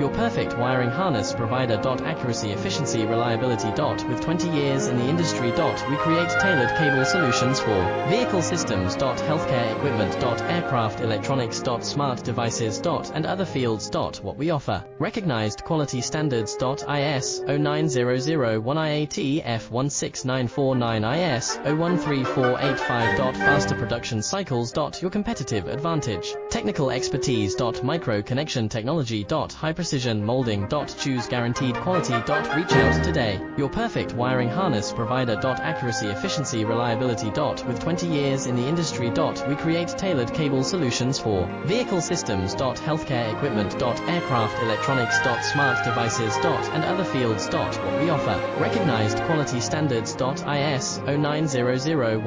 your perfect wiring harness provider. Accuracy, efficiency, reliability. With 20 years in the industry. We create tailored cable solutions for vehicle systems. Healthcare equipment. Aircraft electronics. Smart devices. And other fields. What we offer. Recognized quality standards. IS 09001 IATF 16949 IS 013485. Faster production cycles. Your competitive advantage. Technical expertise. Micro connection technology. High precision molding. Choose guaranteed quality. Reach out today. Your perfect wiring harness provider. Accuracy, efficiency, reliability. With 20 years in the industry. We create tailored cable solutions for vehicle systems. Healthcare equipment. Aircraft electronics. Smart devices. And other fields. What we offer. Recognized quality standards. IS 09001